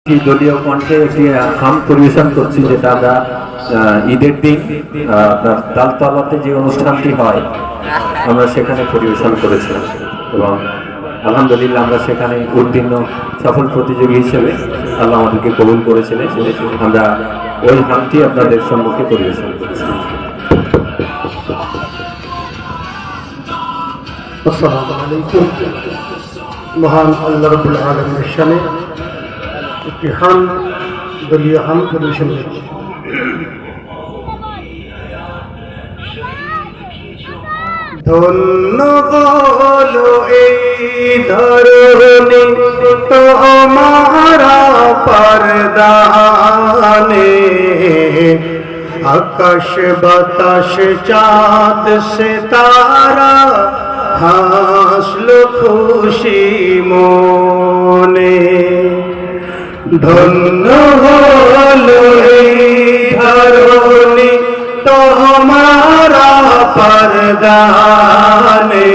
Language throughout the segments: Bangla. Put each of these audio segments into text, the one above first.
দলীয় কণ্ঠে একটি গান পরিবেশন করছি, যেটা আমরা ঈদের দিন তালতলাতে যে অনুষ্ঠানটি হয় আমরা সেখানে পরিবেশন করেছিলাম এবং আলহামদুলিল্লাহ আমরা সেখানে উত্তীর্ণ সফল প্রতিযোগী হিসেবে আল্লাহ আমাদেরকে কবুল করেছিলেন। আমরা ওই গানটি আপনাদের সম্মুখে পরিবেশন করেছিলাম। আসসালামু আলাইকুম। মহান আল্লাহ রাব্বুল আলামিনের শানে একটি হাম দলীয় হাম পরিবেশন করছি। ধন্য হলো এই ধরণী তোমারা পরদানে, আকাশ বাতাস চাঁদ সিতারা হাসলো খুশি মনে। ধন্য হলো এই ধরণী তোমারা পরদানে,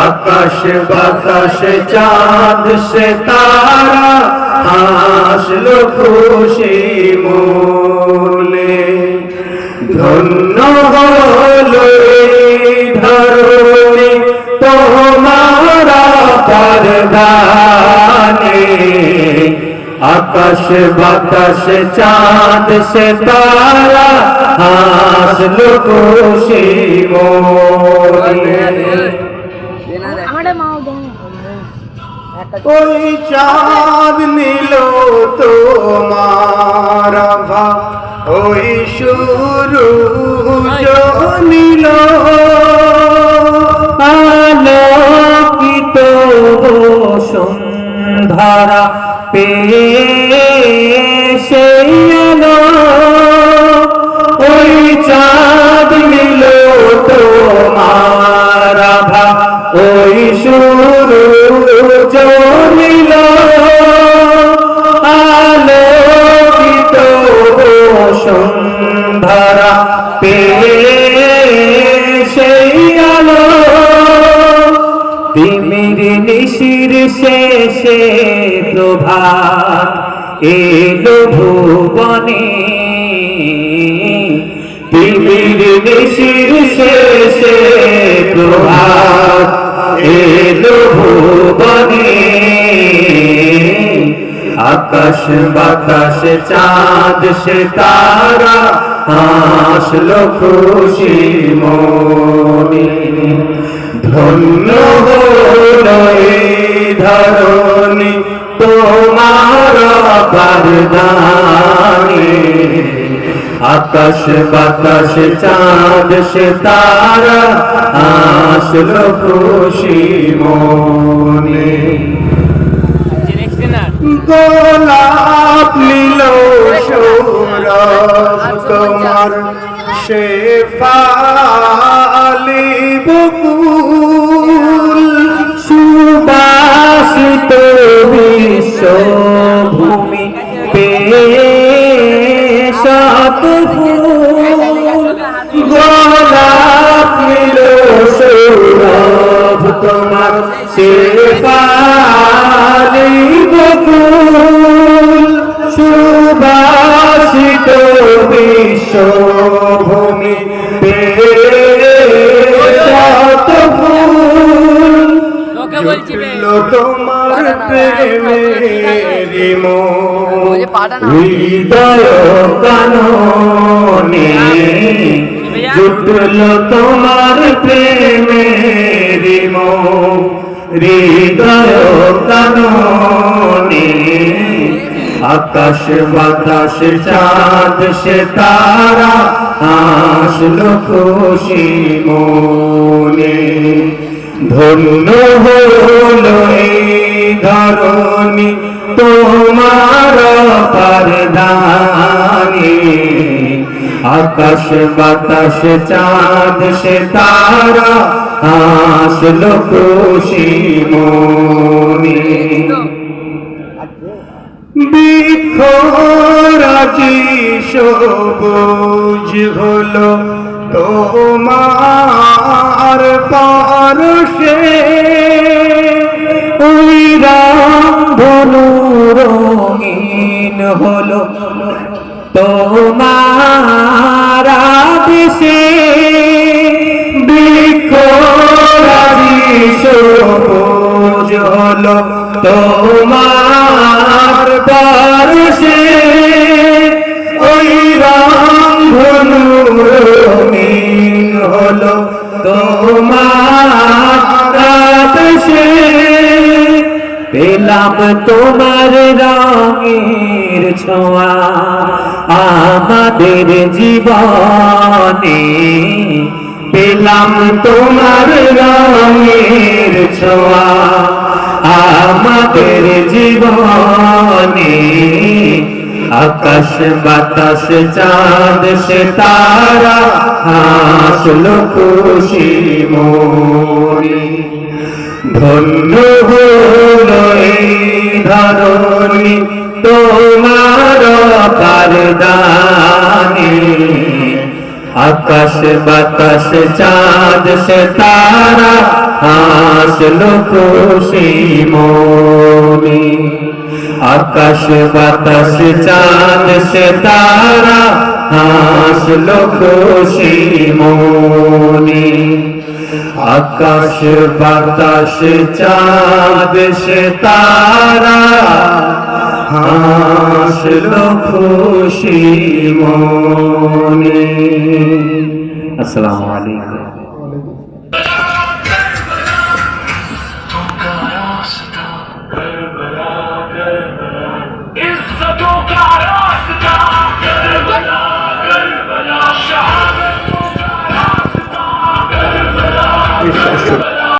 আকাশ বাতাস চাঁদ সিতারা হাসলো খুশি মনে। ধন্য হলো এই ধরণী তোমারা পরদানে, আকাশ বাতাস চাঁদ সিতারা হাসলো খুশি মনে। ওই চাঁদ নিল তোমার আভা, ওই সূরজ নিল আলোকিত সন্ধ্যারা পেয়ে সেই আলো, ওই চাঁদ নিল তোমার আভা, ওই সূরজ নিল আলোকিত সন্ধ্যারা পেয়ে সেই আলো। তিমির নিশির শেষে প্রভাত এলো ভুবনে, তিমির নিশির শেষে প্রভাত এলো ভুবনে, আকাশ বাতাস চাঁদ সিতারা হাসলো খুশি মনে। ধন্য হলো এই ধরণী তোমার পরদানে, আকাশ বাতাস চাঁদ সিতারা হাসলো খুশি মনে। গোলাপ নীল সৌরভ তোমার শেফালি বকুল, সুবাসিত বিশ্বভূমি পেয়ে শত ফুল। গোলাপ নীল সৌরভ তোমার শেফালি বকুল, সুবাসিত বিশ্বভূমি পেয়ে শত ফুল। জুটলো তোমার প্রেমেরি মন হৃদয় কাননে, জুটলো তোমার প্রেমেরি মন হৃদয় কাননে, আকাশ বাতাস চাঁদ সিতারা হাসলো খুশি মনে। ধন্য হলো এই ধরণী তোমার পরদানে, আকাশ বাতাস চাঁদ সিতারা হাসলো খুশি মনে। বৃক্ষরাজি সবুজ হলো তোমার পরশে, ওই রাম ধনুর রঙিন হলো তোমার আদেশে, বৃক্ষরাজি সবুজ হলো তোমার পরশে, ওই রংধনু রঙিন হলো তোমার আদেশে, পেলাম তোমার রঙের ছোঁয়া আমাদের জীবনে, পেলাম তোমার রঙের ছোঁয়া আমাদের জীবনে, আকাশ বাতাস চাঁদ সে তারা হাসলো খুশি মনে, ধন্য হলো এই ধরণী তোমার পারদানে, আকাশ বাতাস চাঁদ সে তারা হাসলো খুশি মনে, আকাশ বাতাস চাঁদ সে তারা হাসলো খুশি মনে, আকাশ বাতাস চাঁদ সে তারা হাসলো খুশি মনে। আসসালামু আলাইকুম।